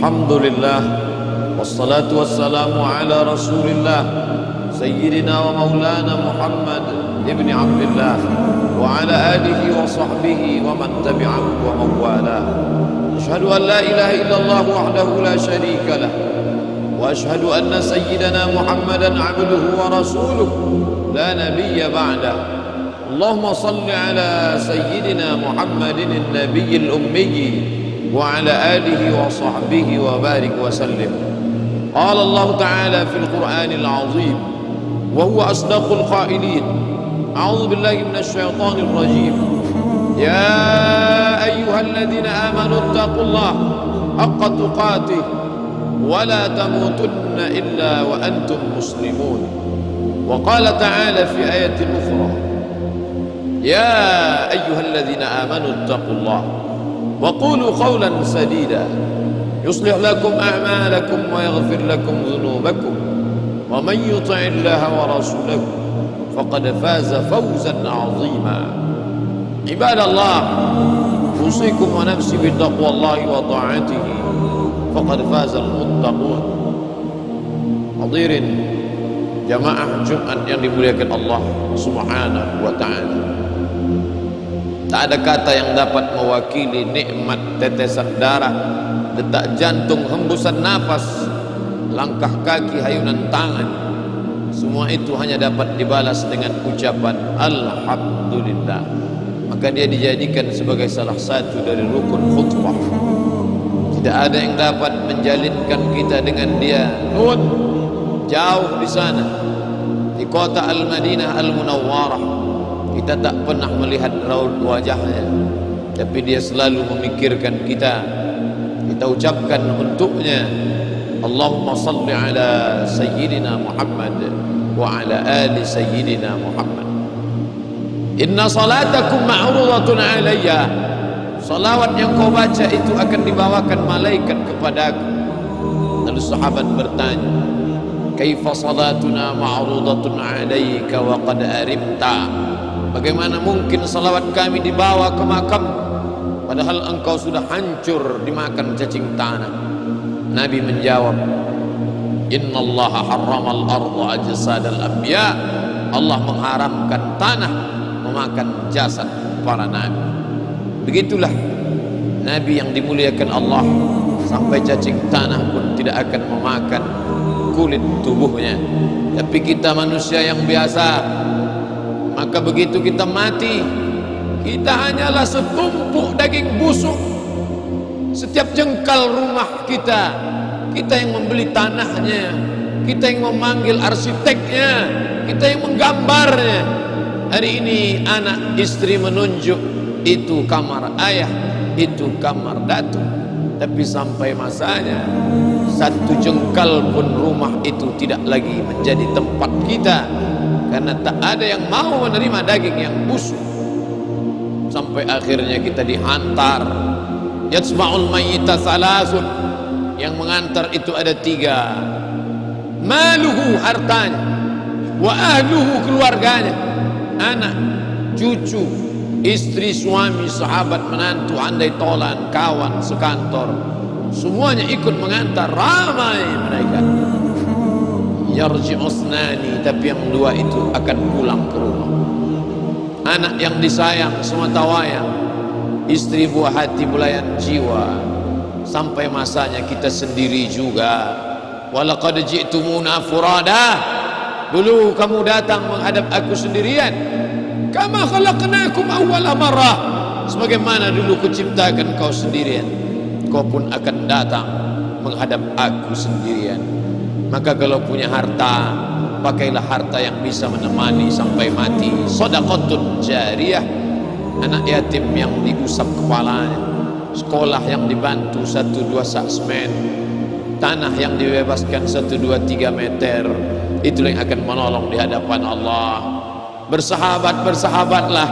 Alhamdulillah, wassalatu wassalamu ala rasulillah Sayyidina wa maulana Muhammad ibn Abdullah wa ala alihi wa sahbihi wa man tabi'ahu wa mawala. Ashhadu an la ilaha illallah wahdahu la sharika lah wa ashhadu anna sayyidana Muhammadan abduhu wa rasuluhu la nabiyya ba'dah. Allahumma salli ala sayyidina Muhammadin an-nabiyyil ummi وعلى آله وصحبه وبارك وسلم. قال الله تعالى في القرآن العظيم وهو أصدق القائلين: أعوذ بالله من الشيطان الرجيم. يا أيها الذين آمنوا اتقوا الله حق تقاته ولا تموتن إلا وأنتم مسلمون. وقال تعالى في آية أخرى: يا أيها الذين آمنوا اتقوا الله وقولوا قولا سديدا يصلح لكم أعمالكم ويغفر لكم ذنوبكم ومن يطع الله ورسوله فقد فاز فوزا عظيما. عباد الله، أوصيكم ونفسي بتقوى الله وطاعته فقد فاز المتقون. Hadirin jamaah Jumat yang dimuliakan Allah Subhanahu wa ta'ala, tak ada kata yang dapat mewakili nikmat tetesan darah, detak jantung, hembusan nafas, langkah kaki, hayunan tangan. Semua itu hanya dapat dibalas dengan ucapan Alhamdulillah. Maka dia dijadikan sebagai salah satu dari rukun khutbah. Tidak ada yang dapat menjalinkan kita dengan dia. Nun, jauh di sana, di kota Al-Madinah Al-Munawwarah, kita tak pernah melihat raut wajahnya, tapi dia selalu memikirkan kita. Kita ucapkan untuknya Allahumma salli ala sayyidina Muhammad wa ala ali sayyidina Muhammad. Inna salatakum ma'rudatun alayya. Salawat yang kau baca itu akan dibawakan malaikat kepadaku. Lalu sahabat bertanya, kaifa salatuna ma'rudatun alayka wa qad arimta? Bagaimana mungkin salawat kami dibawa ke makam padahal engkau sudah hancur dimakan cacing tanah? Nabi menjawab, innallaha harramal arda ajsadal anbiya. Allah mengharamkan tanah memakan jasad para nabi. Begitulah nabi yang dimuliakan Allah, sampai cacing tanah pun tidak akan memakan kulit tubuhnya. Tapi kita manusia yang biasa, maka begitu kita mati, kita hanyalah setumpuk daging busuk. Setiap jengkal rumah kita, kita yang membeli tanahnya, kita yang memanggil arsiteknya, kita yang menggambarnya. Hari ini anak istri menunjuk, itu kamar ayah, itu kamar datu. Tapi sampai masanya, satu jengkal pun rumah itu tidak lagi menjadi tempat kita, karena tak ada yang mau menerima daging yang busuk. Sampai akhirnya kita dihantar. Yatsma'ul mayyita salasun. Yang mengantar itu ada tiga: maluhu, hartanya, wa ahluhu, keluarganya, anak, cucu, istri, suami, sahabat, menantu, andai tolan, kawan sekantor, semuanya ikut mengantar. Ramai mereka. Yarji'u usnani, tapi yang dua itu akan pulang ke rumah. Anak yang disayang semata wayang, istri buah hati, belayan jiwa. Sampai masanya kita sendiri juga. Walaqad ji'tumuna furada. Dulu kamu datang menghadap aku sendirian. Kama khalaqnakum awwala marrah. Sebagaimana dulu kuciptakan kau sendirian, kau pun akan datang menghadap aku sendirian. Maka kalau punya harta, pakailah harta yang bisa menemani sampai mati. Shadaqatun jariyah, anak yatim yang diusap kepalanya, sekolah yang dibantu 1-2 sak semen, tanah yang dibebaskan 1-2-3 meter. Itulah yang akan menolong di hadapan Allah. Bersahabatlah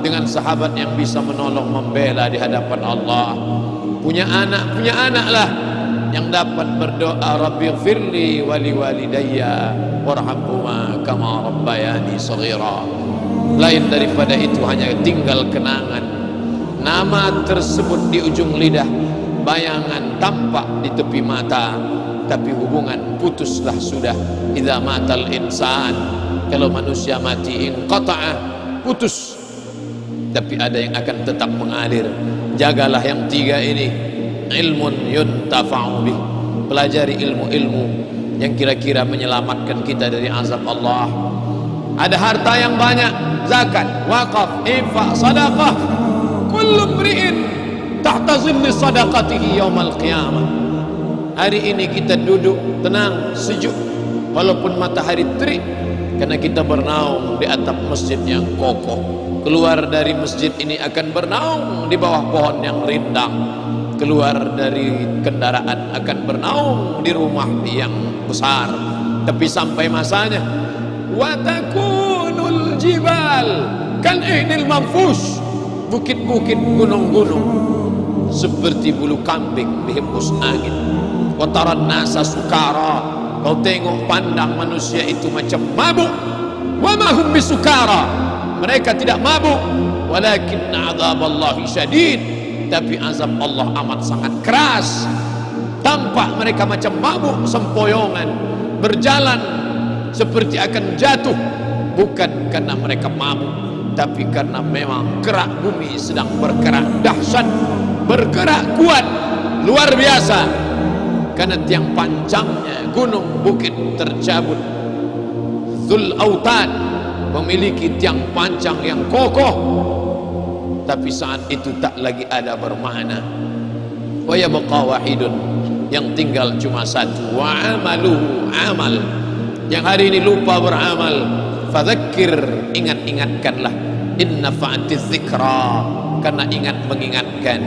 dengan sahabat yang bisa menolong, membela di hadapan Allah. Punya anaklah yang dapat berdoa, Rabbighfirli wali walidayya warhamhuma kama rabbayani shaghira. Lain daripada itu hanya tinggal kenangan. Nama tersebut di ujung lidah, bayangan tampak di tepi mata, tapi hubungan putuslah sudah. Idza matal insan, kalau manusia mati, inqata'a, putus. Tapi ada yang akan tetap mengalir. Jagalah yang tiga ini. Ilmun yuntafa'u bih, pelajari ilmu-ilmu yang kira-kira menyelamatkan kita dari azab Allah. Ada harta yang banyak, zakat, wakaf, infak, sedekah, kullu mri'in tahta zilli sadaqatihi yaumal qiyamah. Hari ini kita duduk tenang, sejuk, walaupun matahari terik, karena kita bernaung di atap masjid yang kokoh. Keluar dari masjid ini akan bernaung di bawah pohon yang rindang. Keluar dari kendaraan akan bernaung di rumah yang besar. Tapi sampai masanya, wa takunul jibal kal ihnil manfush, bukit-bukit, gunung-gunung seperti bulu kambing dihembus angin. Wa taran nasa sukara, kau tengok pandang manusia itu macam mabuk. Wa ma hum bisukara, mereka tidak mabuk, walakin azaballahi syadid, tapi azab Allah amat sangat keras. Tampak mereka macam mabuk sempoyongan, berjalan seperti akan jatuh, bukan karena mereka mabuk, tapi karena memang gerak bumi sedang bergerak dahsyat, bergerak kuat, luar biasa. Karena tiang panjangnya gunung bukit tercabut. Dzul Autad memiliki tiang panjang yang kokoh, tapi saat itu tak lagi ada bermakna. Wa yabqa wahidun, yang tinggal cuma satu. Wa amaluhu amal, yang hari ini lupa beramal. Fadzakir, ingat-ingatkanlah. Inna fa'atiz dzikra, karena ingat mengingatkan.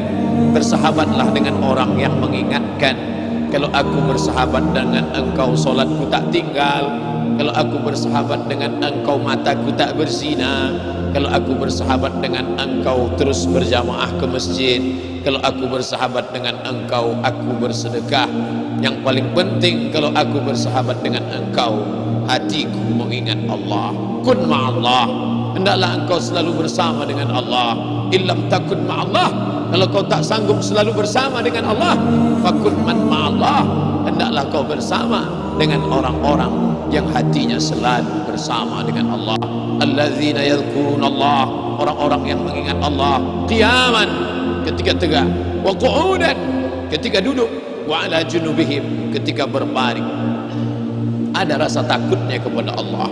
Bersahabatlah dengan orang yang mengingatkan. Kalau aku bersahabat dengan engkau, solatku tak tinggal. Kalau aku bersahabat dengan engkau, mataku tak berzina. Kalau aku bersahabat dengan engkau, terus berjamaah ke masjid. Kalau aku bersahabat dengan engkau, aku bersedekah. Yang paling penting, kalau aku bersahabat dengan engkau, hatiku mengingat Allah. Kun ma'allah, hendaklah engkau selalu bersama dengan Allah. Illam takun ma'allah, kalau kau tak sanggup selalu bersama dengan Allah, fakun man ma'allah, hendaklah kau bersama dengan orang-orang yang hatinya selalu bersama dengan Allah. Alladzina yadhkuruna Allah, orang-orang yang mengingat Allah qiyaman, ketika tegak, wa qu'udan, ketika duduk, wa ala junubihim, ketika berbaring. Ada rasa takutnya kepada Allah.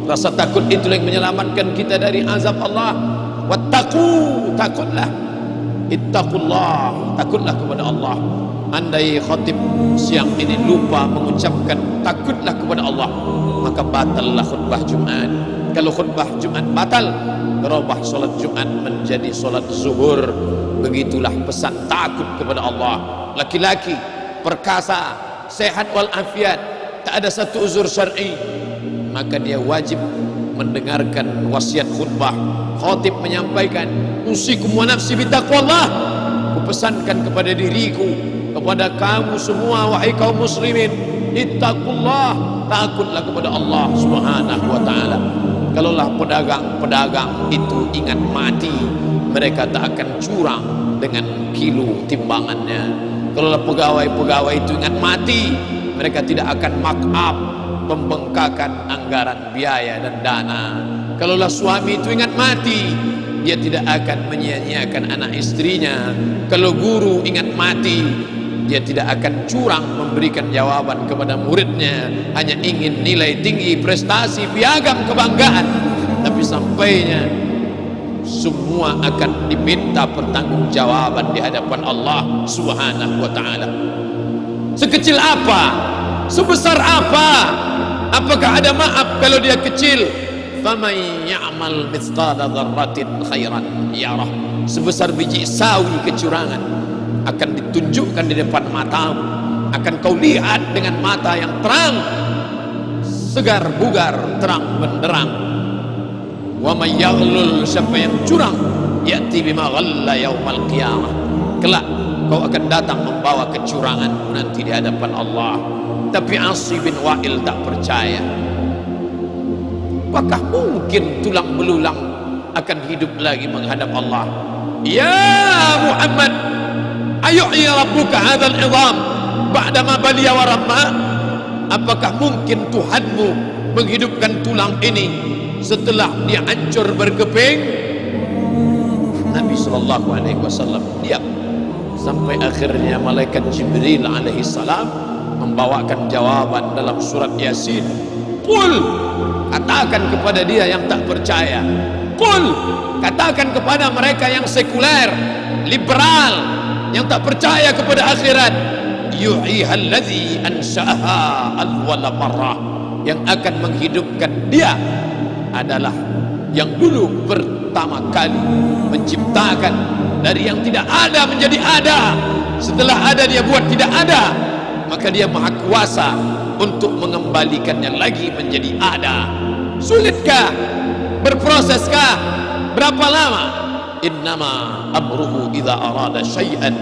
Rasa takut itu yang menyelamatkan kita dari azab Allah. Wattaqu, takutlah. Ittaqullah, takutlah kepada Allah. Andai khatib siang ini lupa mengucapkan takutlah kepada Allah, maka batallah khutbah Jumat. Kalau khutbah Jumat batal, berubah solat Jumat menjadi solat zuhur. Begitulah pesan takut kepada Allah. Laki-laki perkasa, sehat walafiat, tak ada satu uzur syar'i, maka dia wajib mendengarkan wasiat khutbah. Khatib menyampaikan, usikum wa nafsi bitaqwallah, kupesankan kepada diriku, kepada kamu semua wahai kaum muslimin, ittaqullah, takutlah kepada Allah Subhanahu wa taala. Kalaulah pedagang-pedagang itu ingat mati, mereka tak akan curang dengan kilo timbangannya. Kalaulah pegawai-pegawai itu ingat mati, mereka tidak akan mark up, pembengkakan anggaran biaya dan dana. Kalaulah suami itu ingat mati, dia tidak akan menyia-nyiakan anak istrinya. Kalau guru ingat mati, dia tidak akan curang memberikan jawaban kepada muridnya, hanya ingin nilai tinggi, prestasi, piagam, kebanggaan. Tapi sampainya semua akan diminta pertanggungjawaban di hadapan Allah Subhanahu wa taala. Sekecil apa, sebesar apa, apakah ada maaf kalau dia kecil? Faman ya'mal mithqala dzarratin khairan yarah, sebesar biji sawi kecurangan akan ditunjukkan di depan matamu, akan kau lihat dengan mata yang terang, segar bugar, terang benderang. Wa may yaghlul, siapa yang curang, ya'ti bima ghalla yaumal qiyamah, kelak kau akan datang membawa kecurangan nanti di hadapan Allah. Tapi Asi bin Wa'il tak percaya. Apakah mungkin tulang belulang akan hidup lagi menghadap Allah? Ya Muhammad, Ayuhyi rabbuka hadzal 'idham ba'dama baliya wa ramma? Apakah mungkin Tuhanmu menghidupkan tulang ini setelah dia hancur berkeping? Nabi sallallahu alaihi wasallam diam sampai akhirnya malaikat Jibril alaihi salam membawakan jawaban dalam surat Yasin. Qul, katakan kepada dia yang tak percaya. Qul, katakan kepada mereka yang sekuler, liberal, yang tak percaya kepada akhirat. Yuhyihal ladzi ansha'aha awwala marrah, yang akan menghidupkan dia adalah yang dulu pertama kali menciptakan dari yang tidak ada menjadi ada. Setelah ada dia buat tidak ada, maka dia maha kuasa untuk mengembalikannya lagi menjadi ada. Sulitkah? Berproseskah? Berapa lama? Innama amruhu idza arada syai'an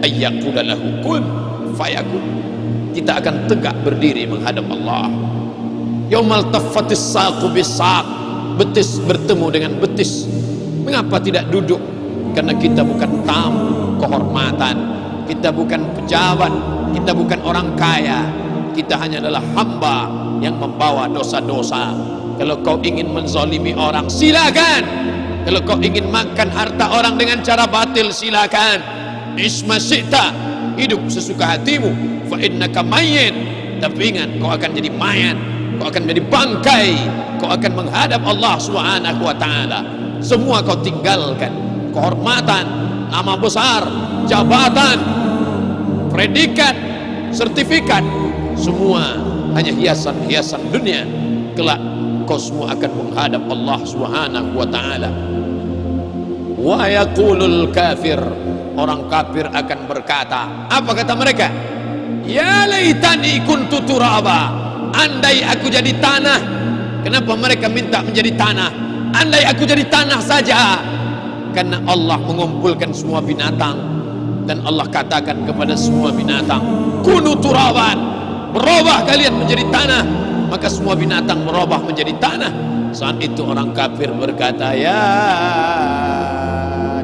ay yaqula lahu kun fayakun. Kita akan tegak berdiri menghadap Allah. Yaumal taffatis saqu bisaq, betis bertemu dengan betis. Mengapa tidak duduk? Karena kita bukan tamu kehormatan, kita bukan pejabat, kita bukan orang kaya, kita hanya adalah hamba yang membawa dosa-dosa. Kalau kau ingin menzalimi orang, silakan. Kalau kau ingin makan harta orang dengan cara batil, silakan. Isma syi'ta, hidup sesuka hatimu. Fa innaka mayyit, tapi ingat kau akan jadi mayat, kau akan menjadi bangkai, kau akan menghadap Allah Subhanahu wa taala. Semua kau tinggalkan, kehormatan, nama besar, jabatan, predikat, sertifikat, semua hanya hiasan-hiasan dunia. Kelak kau semua akan menghadap Allah Subhanahu wa taala. Wa yaqulul kafir, orang kafir akan berkata, apa kata mereka? Ya laitani kuntu turaba, andai aku jadi tanah. Kenapa mereka minta menjadi tanah? Andai aku jadi tanah saja. Karena Allah mengumpulkan semua binatang dan Allah katakan kepada semua binatang, kunu turaban, berubah kalian menjadi tanah. Maka semua binatang berubah menjadi tanah. Saat itu orang kafir berkata, ya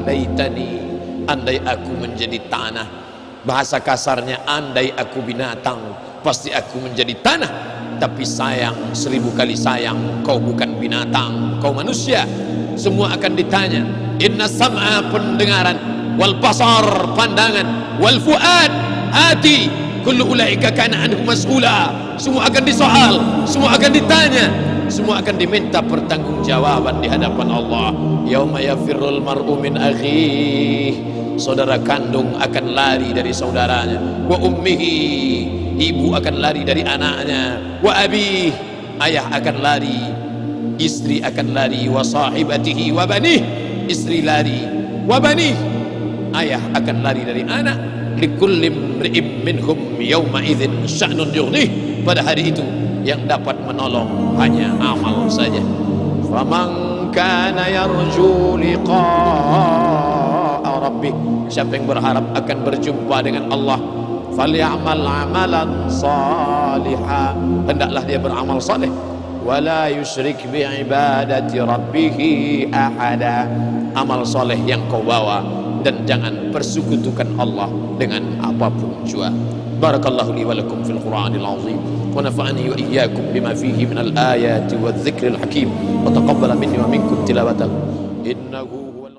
laitani, andai aku menjadi tanah. Bahasa kasarnya, andai aku binatang, pasti aku menjadi tanah. Tapi sayang, 1000 kali sayang, kau bukan binatang, kau manusia. Semua akan ditanya. Inna sam'a, pendengaran, wal basar, pandangan, wal fuad, hati, kullu ulaika kana anhu mas'ula. Semua akan disoal, semua akan ditanya, semua akan diminta pertanggungjawaban di hadapan Allah. Yauma yafirrul mar'u min akhihi, saudara kandung akan lari dari saudaranya. Wa ummihi, ibu akan lari dari anaknya. Wa abi, ayah akan lari. Istri akan lari. Wa sahibatihi wa banih, istri lari. Wa banih, ayah akan lari dari anak. Likulli imri'in minhum yawma idzin sya'nun yughnih. Pada hari itu yang dapat menolong hanya amal saja. Faman kana yarju liqa'a rabbih, siapa yang berharap akan berjumpa dengan Allah, falyamal amalan salihah, hendaklah dia beramal saleh. Wala yusyrik bi'ibadati rabbih ahada, amal saleh yang kau bawa, dan jangan persekutukan Allah dengan apapun jua. Barakallahu li wa lakum fil Qur'anil azim wa nafa'ani wa iyyakum bima fihi minal ayati wadh dhikril hakim wa taqabbala minni wa minkum tilawatahu innahu